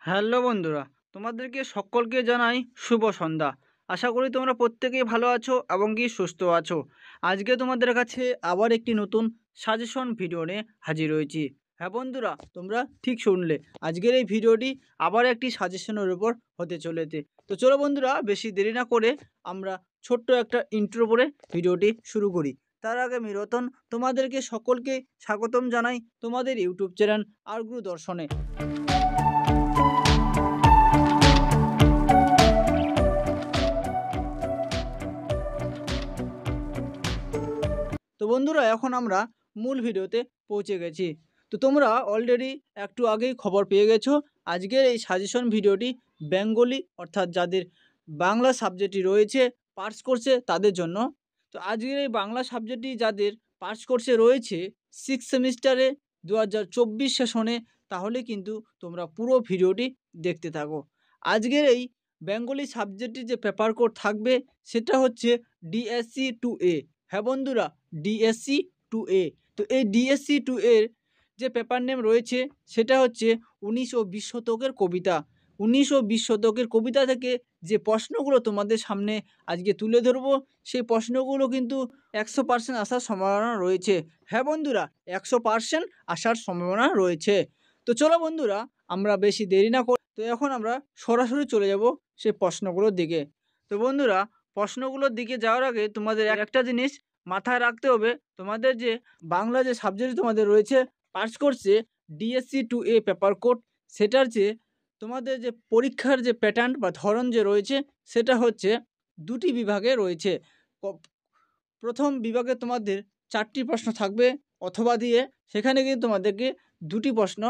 Hello বন্ধুরা, তোমাদেরকে সকলকে জানাই শুভ সন্ধ্যা। আশা করি তোমরা প্রত্যেকেই ভালো আছো এবং কি সুস্থ আছো। আজকে তোমাদের কাছে আবার একটি নতুন সাজেশন ভিডিও নিয়ে হাজির হয়েছি। হ্যাঁ বন্ধুরা, তোমরা ঠিক শুনলে, আজকের এই ভিডিওটি আবার একটি সাজেশনের উপর হতে চলেছে। তো চলো বন্ধুরা, বেশি দেরি না করে আমরা ছোট্ট একটা ইন্ট্রো করে ভিডিওটি শুরু করি। তার আগে আমি রতন তোমাদেরকে সকলকে স্বাগতম জানাই তোমাদের ইউটিউব চ্যানেল আরগ্রু দর্শনে। তো বন্ধুরা, এখন আমরা মূল ভিডিওতে পৌঁছে গেছি। তো তোমরা অলরেডি একটু আগেই খবর পেয়ে গেছো, আজকের এই সাজেশন ভিডিওটি বেঙ্গলি অর্থাৎ যাদের বাংলা সাবজেক্টটি রয়েছে পাস কোর্সে তাদের জন্য। তো আজকের এই বাংলা সাবজেক্টটি যাদের পাস কোর্সে রয়েছে সিক্স সেমিস্টারে 2024 সেশনে, তাহলে কিন্তু তোমরা পুরো ভিডিওটি দেখতে থাকো। আজকের এই বেঙ্গলি সাবজেক্টটি যে পেপার কোড থাকবে সেটা হচ্ছে ডিএসসি 2A। হ্যাঁ বন্ধুরা, ডিএসসি 2A। তো এই ডিএসসি 2 এর যে পেপার নেম রয়েছে সেটা হচ্ছে 19 ও 20 শতকের কবিতা। 19 ও 20 শতকের কবিতা থেকে যে প্রশ্নগুলো তোমাদের সামনে আজকে তুলে ধরবো, সেই প্রশ্নগুলো কিন্তু 100% আসার সম্ভাবনা রয়েছে। হ্যাঁ বন্ধুরা, 100% আসার সম্ভাবনা রয়েছে। তো চলো বন্ধুরা, আমরা বেশি দেরি না করে তো এখন আমরা সরাসরি চলে যাব সেই প্রশ্নগুলোর দিকে। তো বন্ধুরা, প্রশ্নগুলোর দিকে যাওয়ার আগে তোমাদের একটা জিনিস মাথায় রাখতে হবে, তোমাদের যে বাংলা যে সাবজেক্ট তোমাদের রয়েছে পাস কোর্সে ডিএসসি 2A পেপার কোড, সেটার যে তোমাদের যে পরীক্ষার যে প্যাটার্ন বা ধরন যে রয়েছে সেটা হচ্ছে দুটি বিভাগে রয়েছে। প্রথম বিভাগে তোমাদের 4টি প্রশ্ন থাকবে অথবা দিয়ে, সেখানে কিন্তু তোমাদেরকে দুটি প্রশ্ন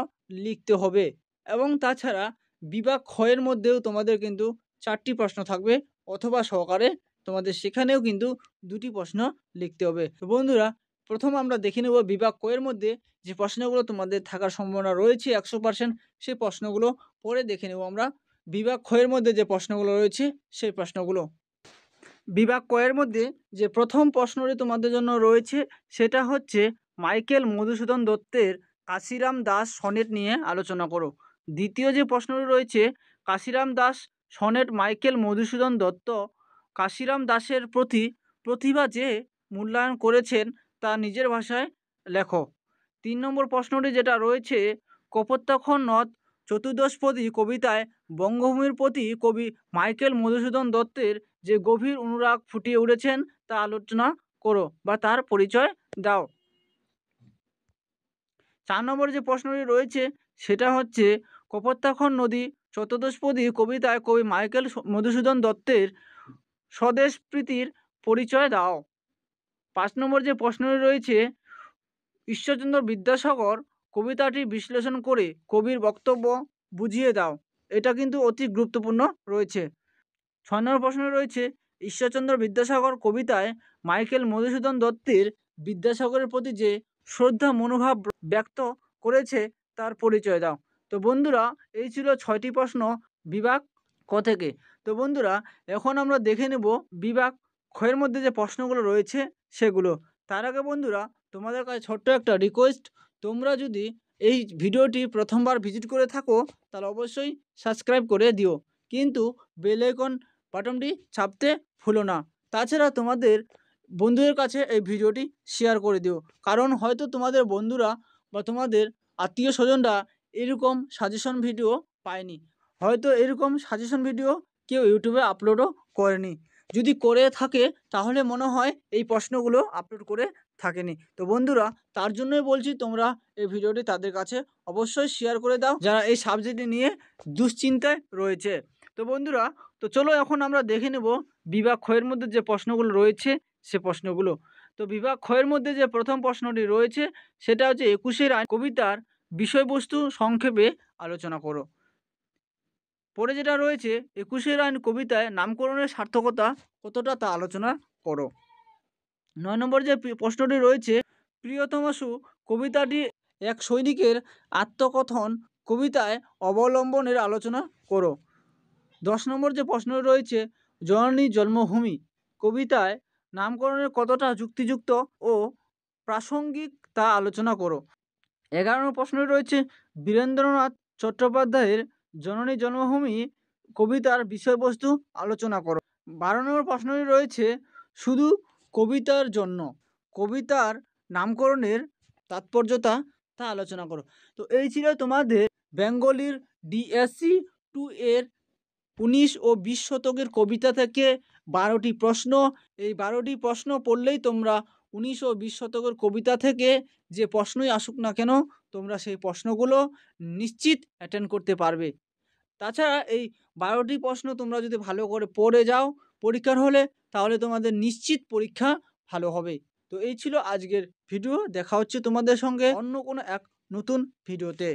লিখতে হবে। এবং তাছাড়া বিভাগ ক্ষয়ের মধ্যেও তোমাদের কিন্তু 4টি প্রশ্ন থাকবে অথবা সহকারে, তোমাদের সেখানেও কিন্তু দুটি প্রশ্ন লিখতে হবে। তো বন্ধুরা, প্রথম আমরা দেখে নেব বিভাগ ক্ষয়ের মধ্যে যে প্রশ্নগুলো তোমাদের থাকার সম্ভাবনা রয়েছে 100%, সেই প্রশ্নগুলো পরে দেখে নেব আমরা। বিভাগ ক্ষয়ের মধ্যে যে প্রশ্নগুলো রয়েছে সেই প্রশ্নগুলো, বিভাগ কয়ের মধ্যে যে প্রথম প্রশ্নটি তোমাদের জন্য রয়েছে সেটা হচ্ছে মাইকেল মধুসূদন দত্তের কাশিরাম দাস সনেট নিয়ে আলোচনা করো। দ্বিতীয় যে প্রশ্নটি রয়েছে কাশিরাম দাস সনেট মাইকেল মধুসূদন দত্ত কাশিরাম দাসের প্রতি প্রতিভা যে মূল্যায়ন করেছেন তা নিজের ভাষায় লেখো। 3 নম্বর প্রশ্নটি যেটা রয়েছে কপোতাক্ষ নদ চতুর্দশপদী কবিতায় বঙ্গভূমির প্রতি কবি মাইকেল মধুসূদন দত্তের যে গভীর অনুরাগ ফুটিয়ে উঠেছেন তা আলোচনা করো বা তার পরিচয় দাও। 4 নম্বর যে প্রশ্নটি রয়েছে সেটা হচ্ছে কপোতাক্ষ নদী চতুর্দশপদী কবিতায় কবি মাইকেল মধুসূদন দত্তের স্বদেশ প্রীতির পরিচয় দাও। 5 নম্বর যে প্রশ্নটি রয়েছে ঈশ্বরচন্দ্র বিদ্যাসাগর কবিতাটি বিশ্লেষণ করে কবির বক্তব্য বুঝিয়ে দাও। এটা কিন্তু অতি গুরুত্বপূর্ণ রয়েছে। 6 নম্বর প্রশ্ন রয়েছে ঈশ্বরচন্দ্র বিদ্যাসাগর কবিতায় মাইকেল মধুসূদন দত্তের বিদ্যাসাগরের প্রতি যে শ্রদ্ধা মনোভাব ব্যক্ত করেছে তার পরিচয় দাও। তো বন্ধুরা, এই ছিল 6টি প্রশ্ন বিভাগ ক থেকে। তো বন্ধুরা, এখন আমরা দেখে নেব বিভাগ ক্ষয়ের মধ্যে যে প্রশ্নগুলো রয়েছে সেগুলো। তার আগে বন্ধুরা, তোমাদের কাছে ছোট্ট একটা রিকোয়েস্ট, তোমরা যদি এই ভিডিওটি প্রথমবার ভিজিট করে থাকো তাহলে অবশ্যই সাবস্ক্রাইব করে দিও, কিন্তু বেল আইকন বাটনটি চাপতে ভুলো না। তাছাড়া তোমাদের বন্ধুদের কাছে এই ভিডিওটি শেয়ার করে দিও, কারণ হয়তো তোমাদের বন্ধুরা বা তোমাদের আত্মীয় স্বজনরা এরকম সাজেশন ভিডিও পায়নি, হয়তো এরকম সাজেশন ভিডিও কেউ ইউটিউবে আপলোডও করেনি। যদি করে থাকে তাহলে মনে হয় এই প্রশ্নগুলো আপলোড করে থাকেনি। তো বন্ধুরা, তার জন্যই বলছি তোমরা এই ভিডিওটি তাদের কাছে অবশ্যই শেয়ার করে দাও যারা এই সাবজেক্টটি নিয়ে দুশ্চিন্তায় রয়েছে। তো বন্ধুরা, তো চলো এখন আমরা দেখে নেব বিভাগ ক্ষয়ের মধ্যে যে প্রশ্নগুলো রয়েছে সে প্রশ্নগুলো। তো বিভাগ ক্ষয়ের মধ্যে যে প্রথম প্রশ্নটি রয়েছে সেটা হচ্ছে 21-এর আইন কবিতার বিষয়বস্তু সংক্ষেপে আলোচনা করো। পরে যেটা রয়েছে 21-এর আইন কবিতায় নামকরণের সার্থকতা কতটা তা আলোচনা করো। 9 নম্বর যে প্রশ্নটি রয়েছে প্রিয়তমাসু কবিতাটি এক সৈনিকের আত্মকথন কবিতায় অবলম্বনের আলোচনা করো। 10 নম্বর যে প্রশ্ন রয়েছে জননী জন্মভূমি কবিতায় নামকরণের কতটা যুক্তিযুক্ত ও প্রাসঙ্গিক তা আলোচনা করো। 11 নম্বর প্রশ্ন রয়েছে বীরেন্দ্রনাথ চট্টোপাধ্যায়ের জননী জন্মভূমি কবিতার বিষয়বস্তু আলোচনা করো। 12 নম্বর প্রশ্নটি রয়েছে শুধু কবিতার জন্য কবিতার নামকরণের তাৎপর্যতা তা আলোচনা করো। তো এই ছিল তোমাদের বেঙ্গলির ডিএসসি 2 এর 19 ও 20 শতকের কবিতা থেকে 12টি প্রশ্ন। এই 12টি প্রশ্ন পড়লেই তোমরা 19 ও 20 শতকের কবিতা থেকে যে প্রশ্নই আসুক না কেন তোমরা সেই প্রশ্নগুলো নিশ্চিত অ্যাটেন্ড করতে পারবে। তাছাড়া এই 12টি প্রশ্ন তোমরা যদি ভালো করে পড়ে যাও পরীক্ষার হলে, তাহলে তোমাদের নিশ্চিত পরীক্ষা ভালো হবে। তো এই ছিল আজকের ভিডিও। দেখা হচ্ছে তোমাদের সঙ্গে অন্য কোনো এক নতুন ভিডিওতে।